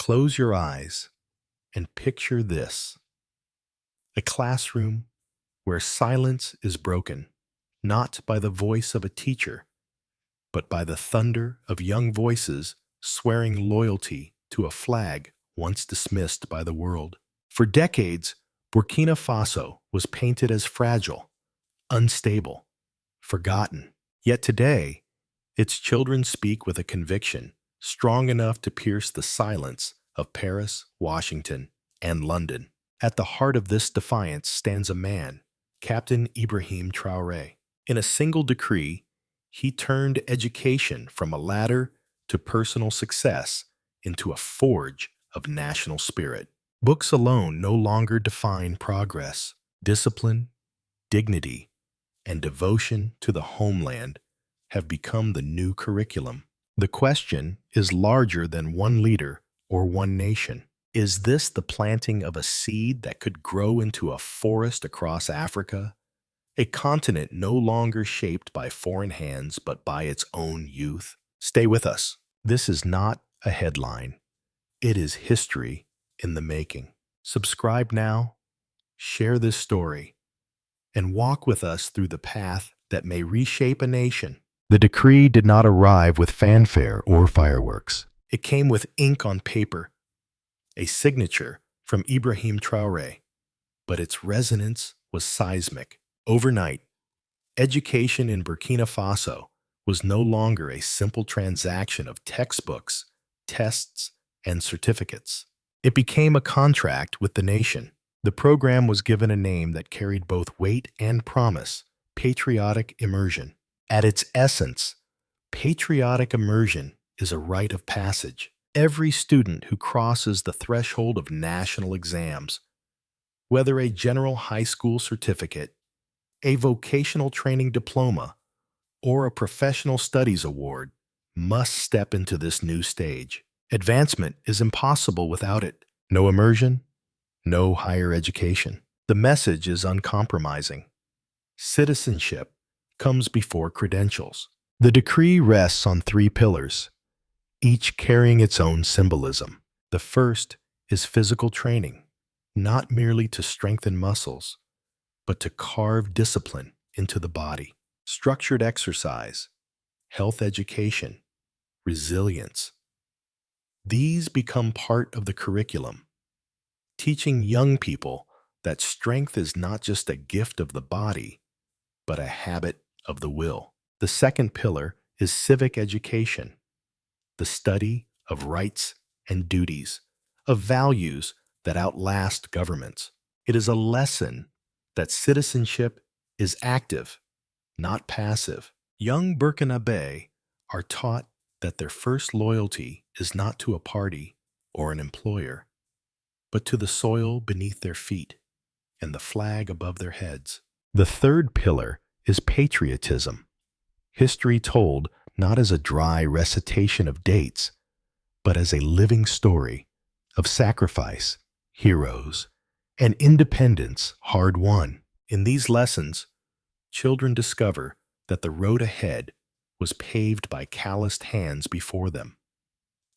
Close your eyes and picture this: a classroom where silence is broken, not by the voice of a teacher, but by the thunder of young voices swearing loyalty to a flag once dismissed by the world. For decades, Burkina Faso was painted as fragile, unstable, forgotten. Yet today, its children speak with a conviction strong enough to pierce the silence of Paris, Washington, and London. At the heart of this defiance stands a man, Captain Ibrahim Traoré. In a single decree, he turned education from a ladder to personal success into a forge of national spirit. Books alone no longer define progress. Discipline, dignity, and devotion to the homeland have become the new curriculum. The question is larger than one leader or one nation. Is this the planting of a seed that could grow into a forest across Africa? A continent no longer shaped by foreign hands but by its own youth? Stay with us. This is not a headline. It is history in the making. Subscribe now, share this story, and walk with us through the path that may reshape a nation. The decree did not arrive with fanfare or fireworks. It came with ink on paper, a signature from Ibrahim Traoré, but its resonance was seismic. Overnight, education in Burkina Faso was no longer a simple transaction of textbooks, tests, and certificates. It became a contract with the nation. The program was given a name that carried both weight and promise: patriotic immersion. At its essence, patriotic immersion is a rite of passage. Every student who crosses the threshold of national exams, whether a general high school certificate, a vocational training diploma, or a professional studies award, must step into this new stage. Advancement is impossible without it. No immersion, no higher education. The message is uncompromising. Citizenship comes before credentials. The decree rests on three pillars, each carrying its own symbolism. The first is physical training, not merely to strengthen muscles, but to carve discipline into the body. Structured exercise, health education, resilience. These become part of the curriculum, teaching young people that strength is not just a gift of the body, but a habit of the will. The second pillar is civic education, the study of rights and duties, of values that outlast governments. It is a lesson that citizenship is active, not passive. Young Burkinabé are taught that their first loyalty is not to a party or an employer, but to the soil beneath their feet and the flag above their heads. The third pillar is patriotism, history told not as a dry recitation of dates, but as a living story of sacrifice, heroes, and independence hard won. In these lessons, children discover that the road ahead was paved by calloused hands before them,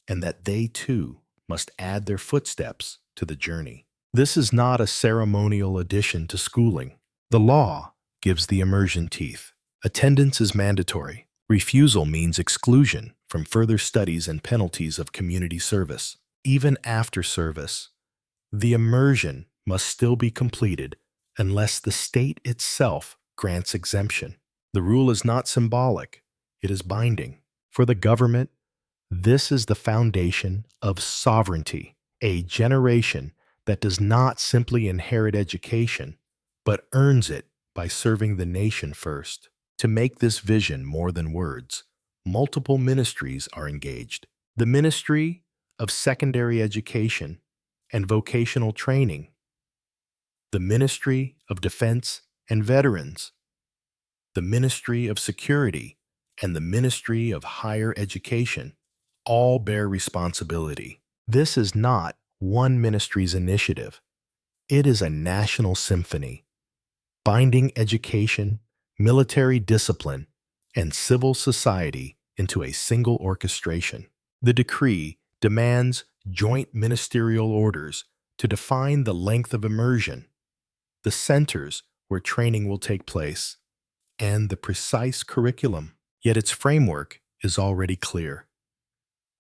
and that they too must add their footsteps to the journey. This is not a ceremonial addition to schooling. The law gives the immersion teeth. Attendance is mandatory. Refusal means exclusion from further studies and penalties of community service. Even after service, the immersion must still be completed unless the state itself grants exemption. The rule is not symbolic, it is binding. For the government, this is the foundation of sovereignty, a generation that does not simply inherit education, but earns it by serving the nation first. To make this vision more than words, multiple ministries are engaged. The Ministry of Secondary Education and Vocational Training, the Ministry of Defense and Veterans, the Ministry of Security, and the Ministry of Higher Education all bear responsibility. This is not one ministry's initiative. It is a national symphony, binding education, military discipline, and civil society into a single orchestration. The decree demands joint ministerial orders to define the length of immersion, the centers where training will take place, and the precise curriculum. Yet its framework is already clear.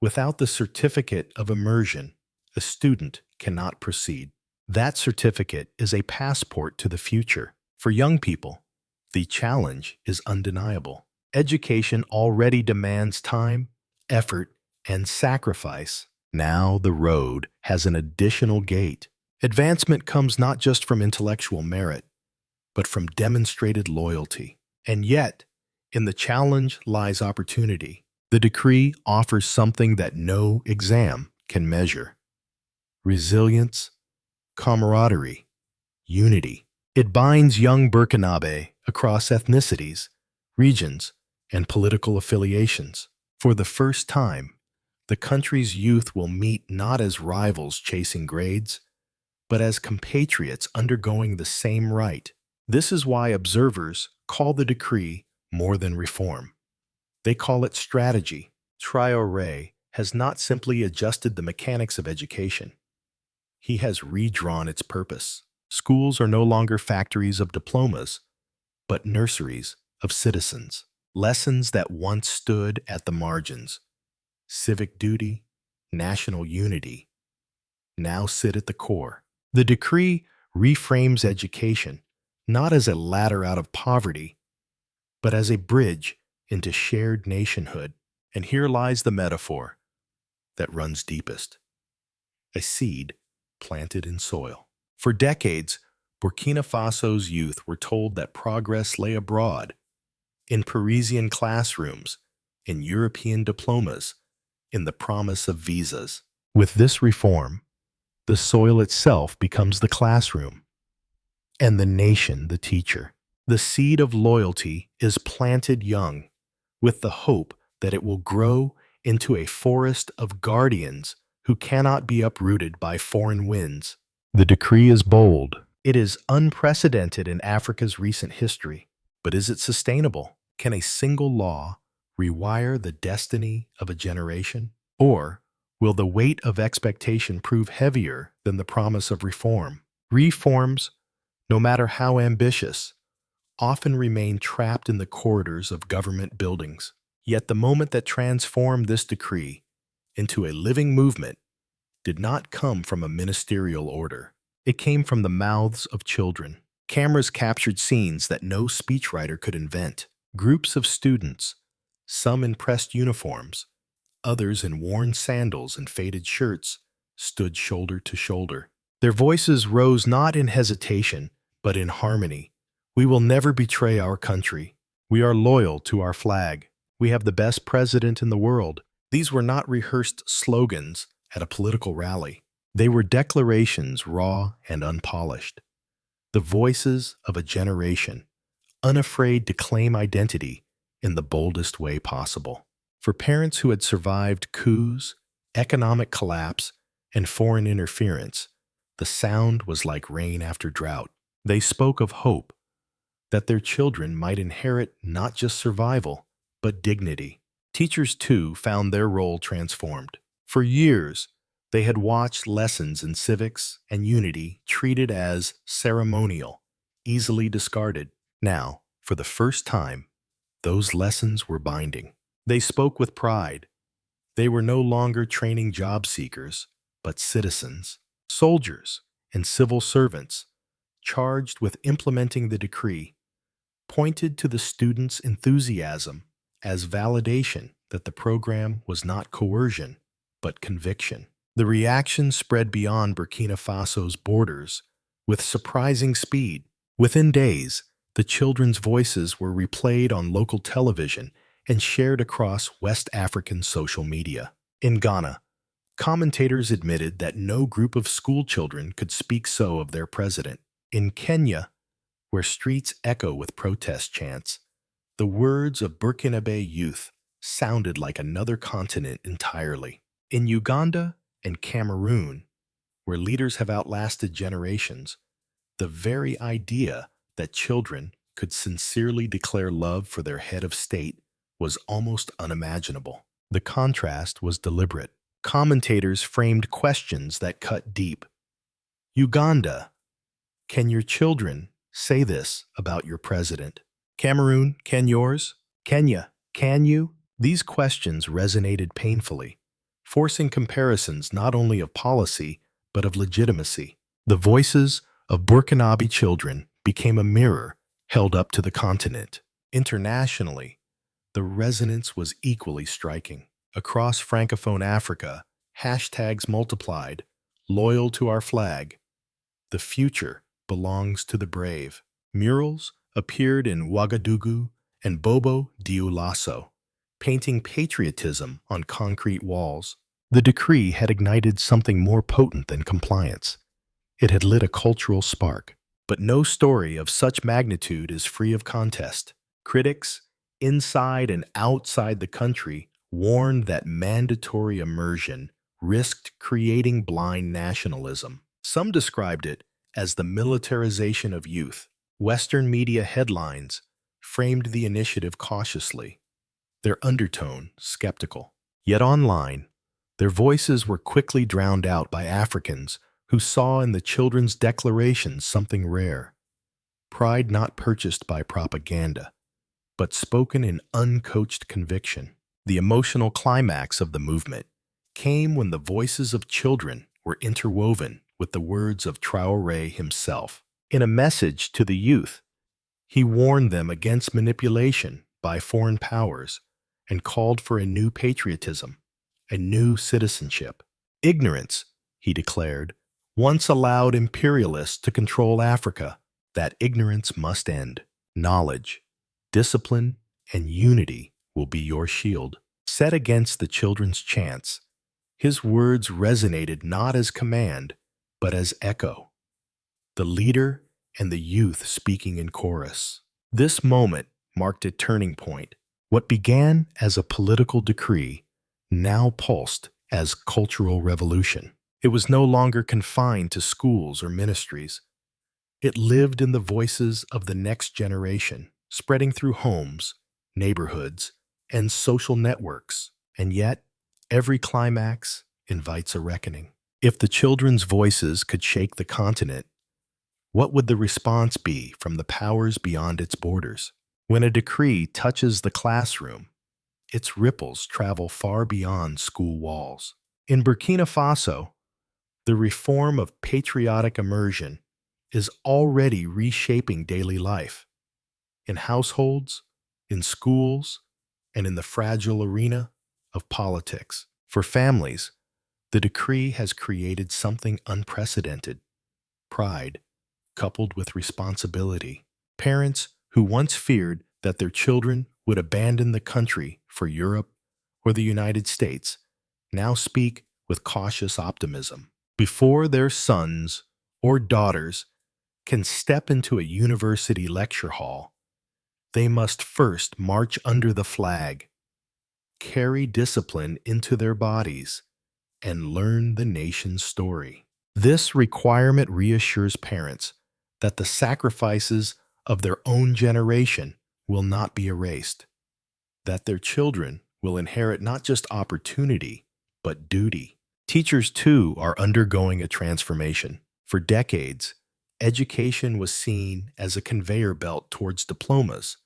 Without the certificate of immersion, a student cannot proceed. That certificate is a passport to the future. For young people, the challenge is undeniable. Education already demands time, effort, and sacrifice. Now the road has an additional gate. Advancement comes not just from intellectual merit, but from demonstrated loyalty. And yet, in the challenge lies opportunity. The decree offers something that no exam can measure: resilience, camaraderie, unity. It binds young Burkinabe across ethnicities, regions, and political affiliations. For the first time, the country's youth will meet not as rivals chasing grades, but as compatriots undergoing the same rite. This is why observers call the decree more than reform. They call it strategy. Traoré has not simply adjusted the mechanics of education. He has redrawn its purpose. Schools are no longer factories of diplomas, but nurseries of citizens. Lessons that once stood at the margins, civic duty, national unity, now sit at the core. The decree reframes education not as a ladder out of poverty, but as a bridge into shared nationhood. And here lies the metaphor that runs deepest: a seed planted in soil. For decades, Burkina Faso's youth were told that progress lay abroad, in Parisian classrooms, in European diplomas, in the promise of visas. With this reform, the soil itself becomes the classroom, and the nation the teacher. The seed of loyalty is planted young, with the hope that it will grow into a forest of guardians who cannot be uprooted by foreign winds. The decree is bold. It is unprecedented in Africa's recent history. But is it sustainable? Can a single law rewire the destiny of a generation? Or will the weight of expectation prove heavier than the promise of reform? Reforms, no matter how ambitious, often remain trapped in the corridors of government buildings. Yet the moment that transformed this decree into a living movement did not come from a ministerial order. It came from the mouths of children. Cameras captured scenes that no speechwriter could invent. Groups of students, some in pressed uniforms, others in worn sandals and faded shirts, stood shoulder to shoulder. Their voices rose not in hesitation, but in harmony. We will never betray our country. We are loyal to our flag. We have the best president in the world. These were not rehearsed slogans at a political rally. They were declarations raw and unpolished. The voices of a generation, unafraid to claim identity in the boldest way possible. For parents who had survived coups, economic collapse, and foreign interference, the sound was like rain after drought. They spoke of hope, that their children might inherit not just survival, but dignity. Teachers, too, found their role transformed. For years, they had watched lessons in civics and unity treated as ceremonial, easily discarded. Now, for the first time, those lessons were binding. They spoke with pride. They were no longer training job seekers, but citizens, soldiers, and civil servants, charged with implementing the decree, pointed to the students' enthusiasm as validation that the program was not coercion, but conviction. The reaction spread beyond Burkina Faso's borders with surprising speed. Within days, the children's voices were replayed on local television and shared across West African social media. In Ghana, commentators admitted that no group of school children could speak so of their president. In Kenya, where streets echo with protest chants, the words of Burkinabe youth sounded like another continent entirely. In Uganda and Cameroon, where leaders have outlasted generations, the very idea that children could sincerely declare love for their head of state was almost unimaginable. The contrast was deliberate. Commentators framed questions that cut deep. Uganda, can your children say this about your president? Cameroon, can yours? Kenya, can you? These questions resonated painfully, forcing comparisons not only of policy, but of legitimacy. The voices of Burkinabe children became a mirror held up to the continent. Internationally, the resonance was equally striking. Across Francophone Africa, hashtags multiplied, loyal to our flag. The future belongs to the brave. Murals appeared in Ouagadougou and Bobo Dioulasso, painting patriotism on concrete walls. The decree had ignited something more potent than compliance. It had lit a cultural spark. But no story of such magnitude is free of contest. Critics, inside and outside the country, warned that mandatory immersion risked creating blind nationalism. Some described it as the militarization of youth. Western media headlines framed the initiative cautiously, their undertone skeptical. Yet online, their voices were quickly drowned out by Africans who saw in the children's declarations something rare. Pride not purchased by propaganda, but spoken in uncoached conviction. The emotional climax of the movement came when the voices of children were interwoven with the words of Traoré himself. In a message to the youth, he warned them against manipulation by foreign powers and called for a new patriotism, a new citizenship. Ignorance, he declared, once allowed imperialists to control Africa. That ignorance must end. Knowledge, discipline, and unity will be your shield. Set against the children's chants, his words resonated not as command, but as echo. The leader and the youth speaking in chorus. This moment marked a turning point. What began as a political decree now pulsed as cultural revolution. It was no longer confined to schools or ministries. It lived in the voices of the next generation, spreading through homes, neighborhoods, and social networks. And yet, every climax invites a reckoning. If the children's voices could shake the continent, what would the response be from the powers beyond its borders? When a decree touches the classroom, its ripples travel far beyond school walls. In Burkina Faso, the reform of patriotic immersion is already reshaping daily life. In households, in schools, and in the fragile arena of politics. For families, the decree has created something unprecedented: pride, coupled with responsibility. Parents who once feared that their children would abandon the country for Europe or the United States now speak with cautious optimism. Before their sons or daughters can step into a university lecture hall, they must first march under the flag, carry discipline into their bodies, and learn the nation's story. This requirement reassures parents that the sacrifices of their own generation will not be erased, that their children will inherit not just opportunity, but duty. Teachers, too, are undergoing a transformation. For decades, education was seen as a conveyor belt towards diplomas,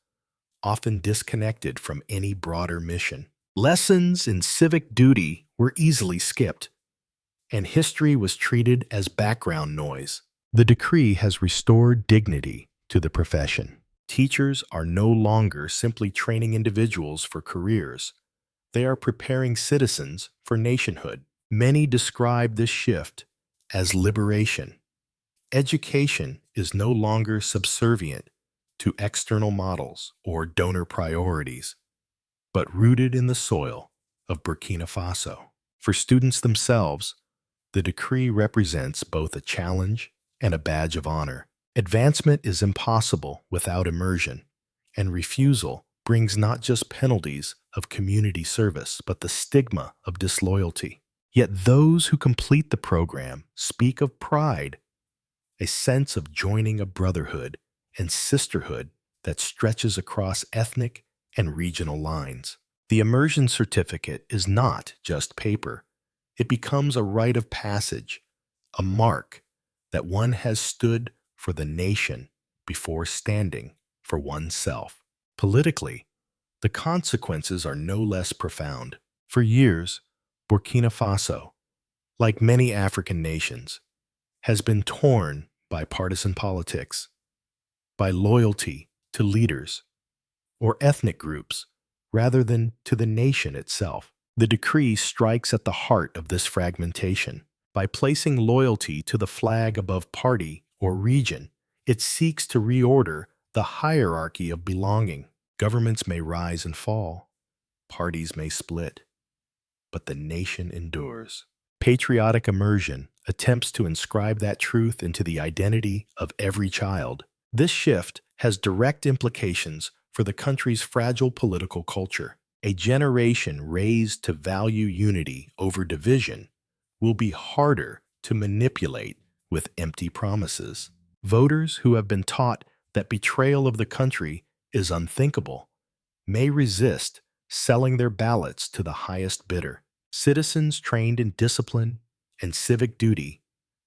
often disconnected from any broader mission. Lessons in civic duty were easily skipped, and history was treated as background noise. The decree has restored dignity to the profession. Teachers are no longer simply training individuals for careers. They are preparing citizens for nationhood. Many describe this shift as liberation. Education is no longer subservient to external models or donor priorities, but rooted in the soil of Burkina Faso. For students themselves, the decree represents both a challenge and a badge of honor. Advancement is impossible without immersion, and refusal brings not just penalties of community service, but the stigma of disloyalty. Yet those who complete the program speak of pride, a sense of joining a brotherhood and sisterhood that stretches across ethnic and regional lines. The immersion certificate is not just paper. It becomes a rite of passage, a mark that one has stood for the nation before standing for oneself. Politically, the consequences are no less profound. For years, Burkina Faso, like many African nations, has been torn by partisan politics, by loyalty to leaders or ethnic groups, rather than to the nation itself. The decree strikes at the heart of this fragmentation. By placing loyalty to the flag above party or region, it seeks to reorder the hierarchy of belonging. Governments may rise and fall, parties may split, but the nation endures. Patriotic immersion attempts to inscribe that truth into the identity of every child. This shift has direct implications for the country's fragile political culture. A generation raised to value unity over division will be harder to manipulate with empty promises. Voters who have been taught that betrayal of the country is unthinkable may resist selling their ballots to the highest bidder. Citizens trained in discipline and civic duty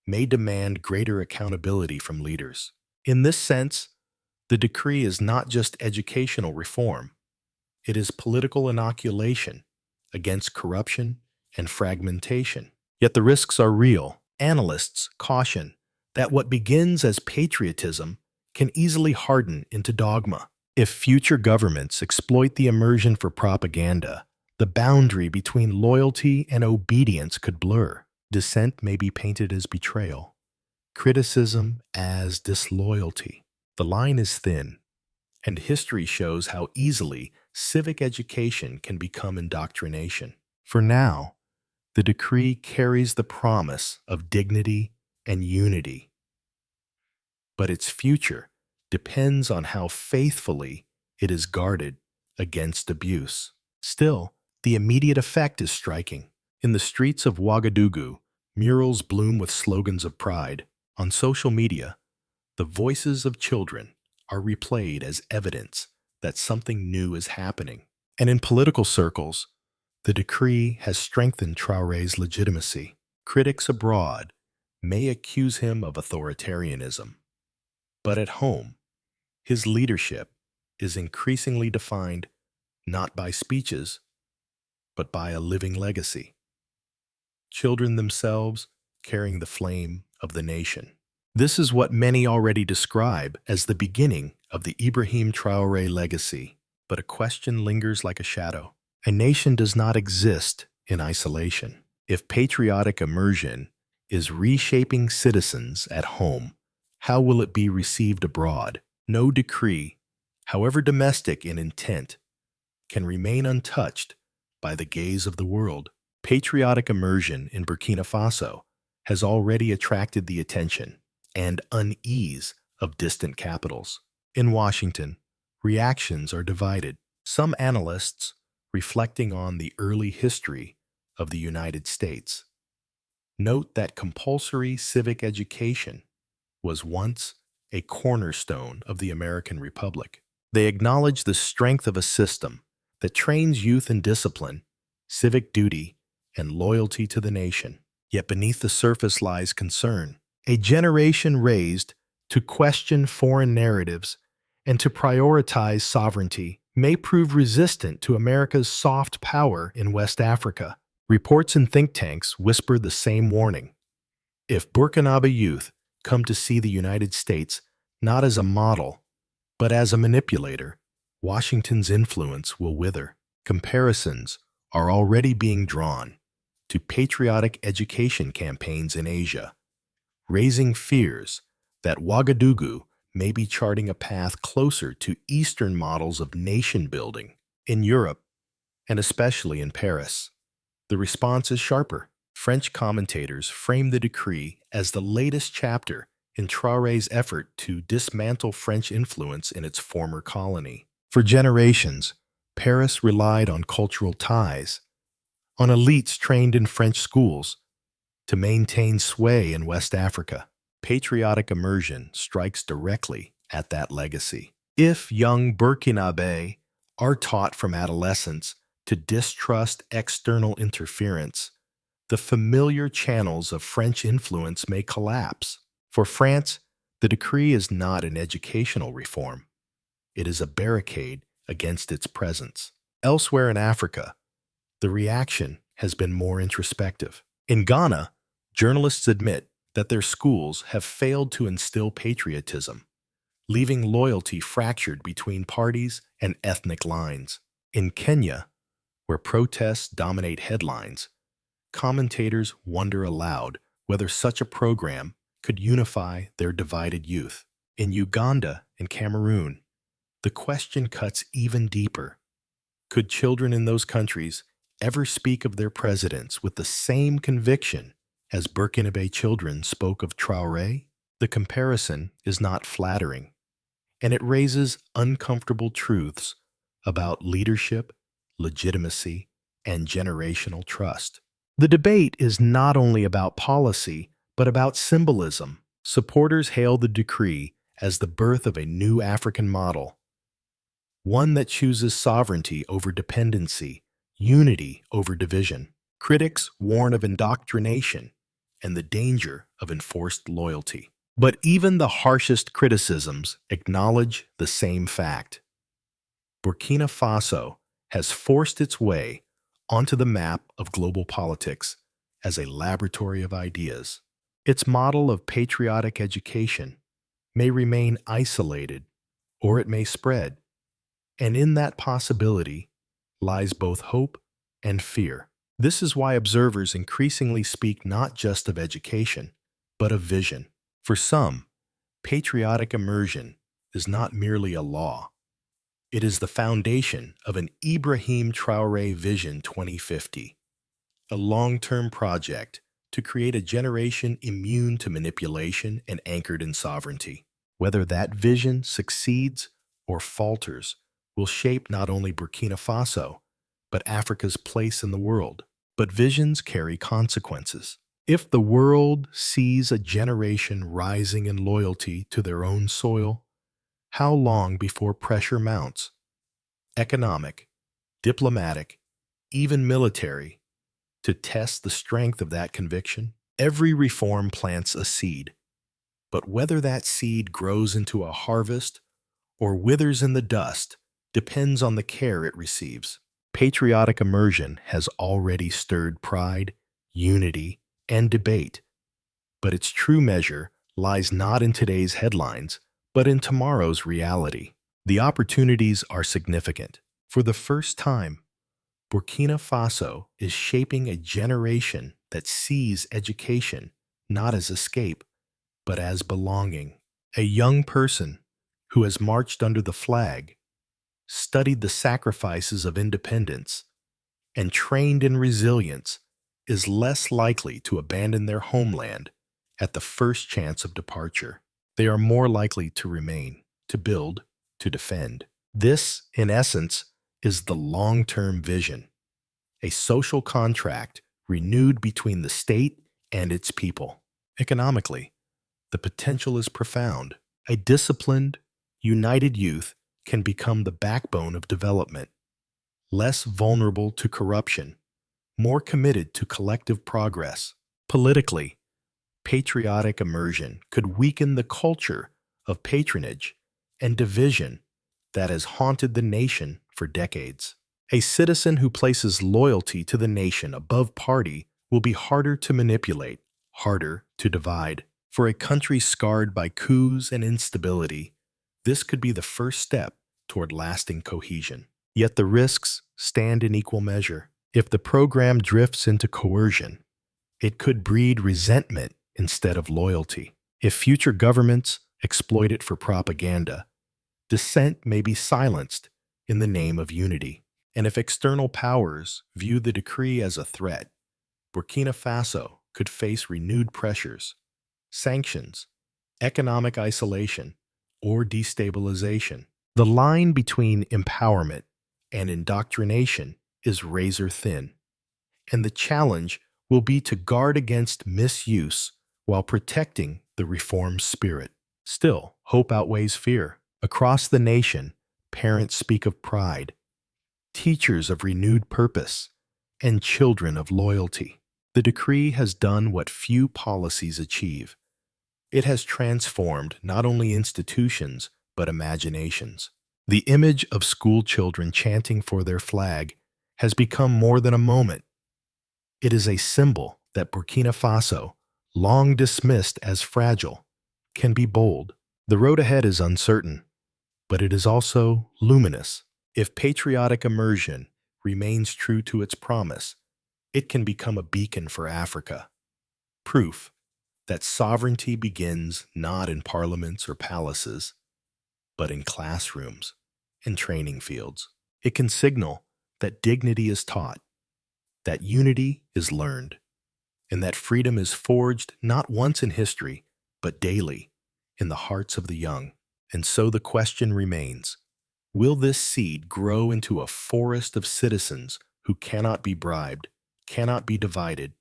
may demand greater accountability from leaders. In this sense, the decree is not just educational reform, it is political inoculation against corruption and fragmentation. Yet the risks are real. Analysts caution that what begins as patriotism can easily harden into dogma. If future governments exploit the immersion for propaganda, the boundary between loyalty and obedience could blur. Dissent may be painted as betrayal, criticism as disloyalty. The line is thin, and history shows how easily civic education can become indoctrination. For now, the decree carries the promise of dignity and unity, but its future depends on how faithfully it is guarded against abuse. Still, the immediate effect is striking. In the streets of Ouagadougou, murals bloom with slogans of pride. On social media, the voices of children are replayed as evidence that something new is happening. And in political circles, the decree has strengthened Traoré's legitimacy. Critics abroad may accuse him of authoritarianism, but at home, his leadership is increasingly defined not by speeches, but by a living legacy. Children themselves carrying the flame of the nation. This is what many already describe as the beginning of the Ibrahim Traoré legacy. But a question lingers like a shadow. A nation does not exist in isolation. If patriotic immersion is reshaping citizens at home, how will it be received abroad? No decree, however domestic in intent, can remain untouched by the gaze of the world. Patriotic immersion in Burkina Faso has already attracted the attention and unease of distant capitals. In Washington, reactions are divided. Some analysts, reflecting on the early history of the United States, note that compulsory civic education was once a cornerstone of the American Republic. They acknowledge the strength of a system that trains youth in discipline, civic duty, and loyalty to the nation. Yet beneath the surface lies concern. A generation raised to question foreign narratives and to prioritize sovereignty may prove resistant to America's soft power in West Africa. Reports in think tanks whisper the same warning. If Burkinabe youth come to see the United States not as a model, but as a manipulator, Washington's influence will wither. Comparisons are already being drawn to patriotic education campaigns in Asia, raising fears that Ouagadougou may be charting a path closer to Eastern models of nation-building. In Europe, and especially in Paris, the response is sharper. French commentators frame the decree as the latest chapter in Traoré's effort to dismantle French influence in its former colony. For generations, Paris relied on cultural ties, on elites trained in French schools, to maintain sway in West Africa. Patriotic immersion strikes directly at that legacy. If young Burkinabe are taught from adolescence to distrust external interference, the familiar channels of French influence may collapse. For France, the decree is not an educational reform. It is a barricade against its presence. Elsewhere in Africa, the reaction has been more introspective. In Ghana, journalists admit that their schools have failed to instill patriotism, leaving loyalty fractured between parties and ethnic lines. In Kenya, where protests dominate headlines, commentators wonder aloud whether such a program could unify their divided youth. In Uganda and Cameroon, the question cuts even deeper. Could children in those countries ever speak of their presidents with the same conviction as Burkina Faso children spoke of Traoré? The comparison is not flattering, and it raises uncomfortable truths about leadership, legitimacy, and generational trust. The debate is not only about policy, but about symbolism. Supporters hail the decree as the birth of a new African model, one that chooses sovereignty over dependency, unity over division. Critics warn of indoctrination and the danger of enforced loyalty. But even the harshest criticisms acknowledge the same fact. Burkina Faso has forced its way onto the map of global politics as a laboratory of ideas. Its model of patriotic education may remain isolated, or it may spread, and in that possibility lies both hope and fear. This is why observers increasingly speak not just of education, but of vision. For some, patriotic immersion is not merely a law. It is the foundation of an Ibrahim Traoré Vision 2050, a long-term project to create a generation immune to manipulation and anchored in sovereignty. Whether that vision succeeds or falters will shape not only Burkina Faso, but Africa's place in the world. But visions carry consequences. If the world sees a generation rising in loyalty to their own soil, how long before pressure mounts? Economic, diplomatic, even military, to test the strength of that conviction? Every reform plants a seed, but whether that seed grows into a harvest or withers in the dust depends on the care it receives. Patriotic immersion has already stirred pride, unity, and debate, but its true measure lies not in today's headlines, but in tomorrow's reality. The opportunities are significant. For the first time, Burkina Faso is shaping a generation that sees education not as escape, but as belonging. A young person who has marched under the flag, studied the sacrifices of independence, and trained in resilience is less likely to abandon their homeland at the first chance of departure. They are more likely to remain, to build, to defend. This, in essence, is the long-term vision, a social contract renewed between the state and its people. Economically, the potential is profound. A disciplined, united youth can become the backbone of development, less vulnerable to corruption, more committed to collective progress. Politically, patriotic immersion could weaken the culture of patronage and division that has haunted the nation for decades. A citizen who places loyalty to the nation above party will be harder to manipulate, harder to divide. For a country scarred by coups and instability, this could be the first step toward lasting cohesion. Yet the risks stand in equal measure. If the program drifts into coercion, it could breed resentment instead of loyalty. If future governments exploit it for propaganda, dissent may be silenced in the name of unity. And if external powers view the decree as a threat, Burkina Faso could face renewed pressures, sanctions, economic isolation, or destabilization. The line between empowerment and indoctrination is razor thin, and the challenge will be to guard against misuse while protecting the reform spirit. Still, hope outweighs fear. Across the nation, parents speak of pride, teachers of renewed purpose, and children of loyalty. The decree has done what few policies achieve. It has transformed not only institutions, but imaginations. The image of school children chanting for their flag has become more than a moment. It is a symbol that Burkina Faso, long dismissed as fragile, can be bold. The road ahead is uncertain, but it is also luminous. If patriotic immersion remains true to its promise, it can become a beacon for Africa. Proof that sovereignty begins not in parliaments or palaces, but in classrooms and training fields. It can signal that dignity is taught, that unity is learned, and that freedom is forged not once in history, but daily in the hearts of the young. And so the question remains, will this seed grow into a forest of citizens who cannot be bribed, cannot be divided,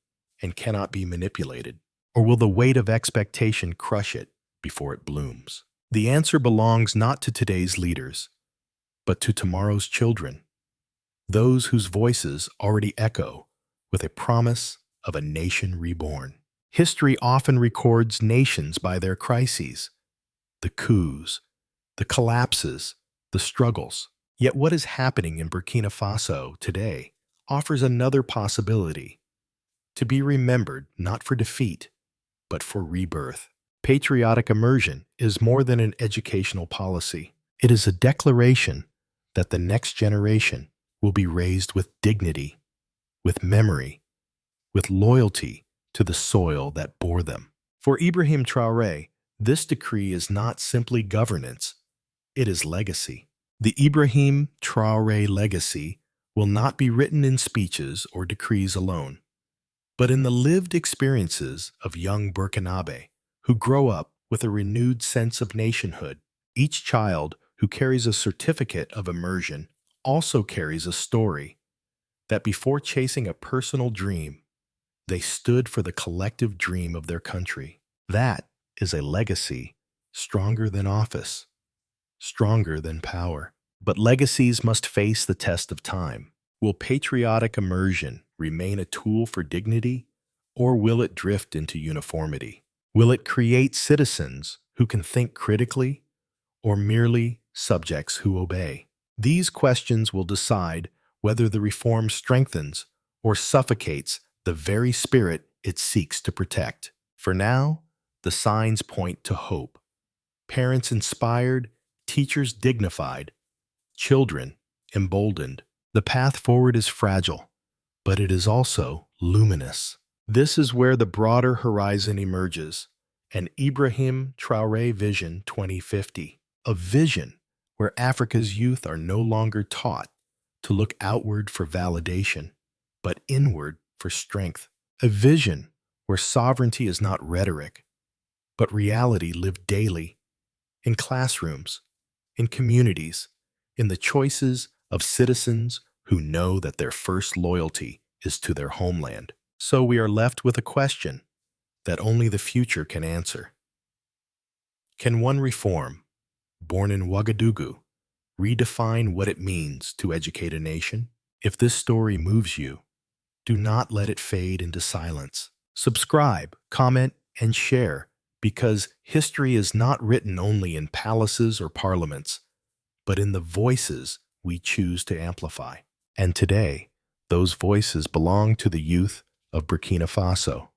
and cannot be manipulated? Or will the weight of expectation crush it before it blooms? The answer belongs not to today's leaders, but to tomorrow's children, those whose voices already echo with a promise of a nation reborn. History often records nations by their crises, the coups, the collapses, the struggles. Yet what is happening in Burkina Faso today offers another possibility: to be remembered not for defeat, but for rebirth. Patriotic immersion is more than an educational policy. It is a declaration that the next generation will be raised with dignity, with memory, with loyalty to the soil that bore them. For Ibrahim Traoré, this decree is not simply governance, it is legacy. The Ibrahim Traoré Legacy will not be written in speeches or decrees alone, but in the lived experiences of young Burkinabe who grow up with a renewed sense of nationhood. Each child who carries a certificate of immersion also carries a story that before chasing a personal dream, they stood for the collective dream of their country. That is a legacy stronger than office, stronger than power. But legacies must face the test of time. Will patriotic immersion remain a tool for dignity, or will it drift into uniformity? Will it create citizens who can think critically, or merely subjects who obey? These questions will decide whether the reform strengthens or suffocates the very spirit it seeks to protect. For now, the signs point to hope. Parents inspired, teachers dignified, children emboldened. The path forward is fragile, but it is also luminous. This is where the broader horizon emerges, an Ibrahim Traoré Vision 2050, a vision where Africa's youth are no longer taught to look outward for validation, but inward for strength. A vision where sovereignty is not rhetoric, but reality lived daily, in classrooms, in communities, in the choices of citizens who know that their first loyalty is to their homeland. So we are left with a question that only the future can answer. Can one reform, born in Ouagadougou, redefine what it means to educate a nation? If this story moves you, do not let it fade into silence. Subscribe, comment, and share, because history is not written only in palaces or parliaments, but in the voices we choose to amplify. And today, those voices belong to the youth of Burkina Faso.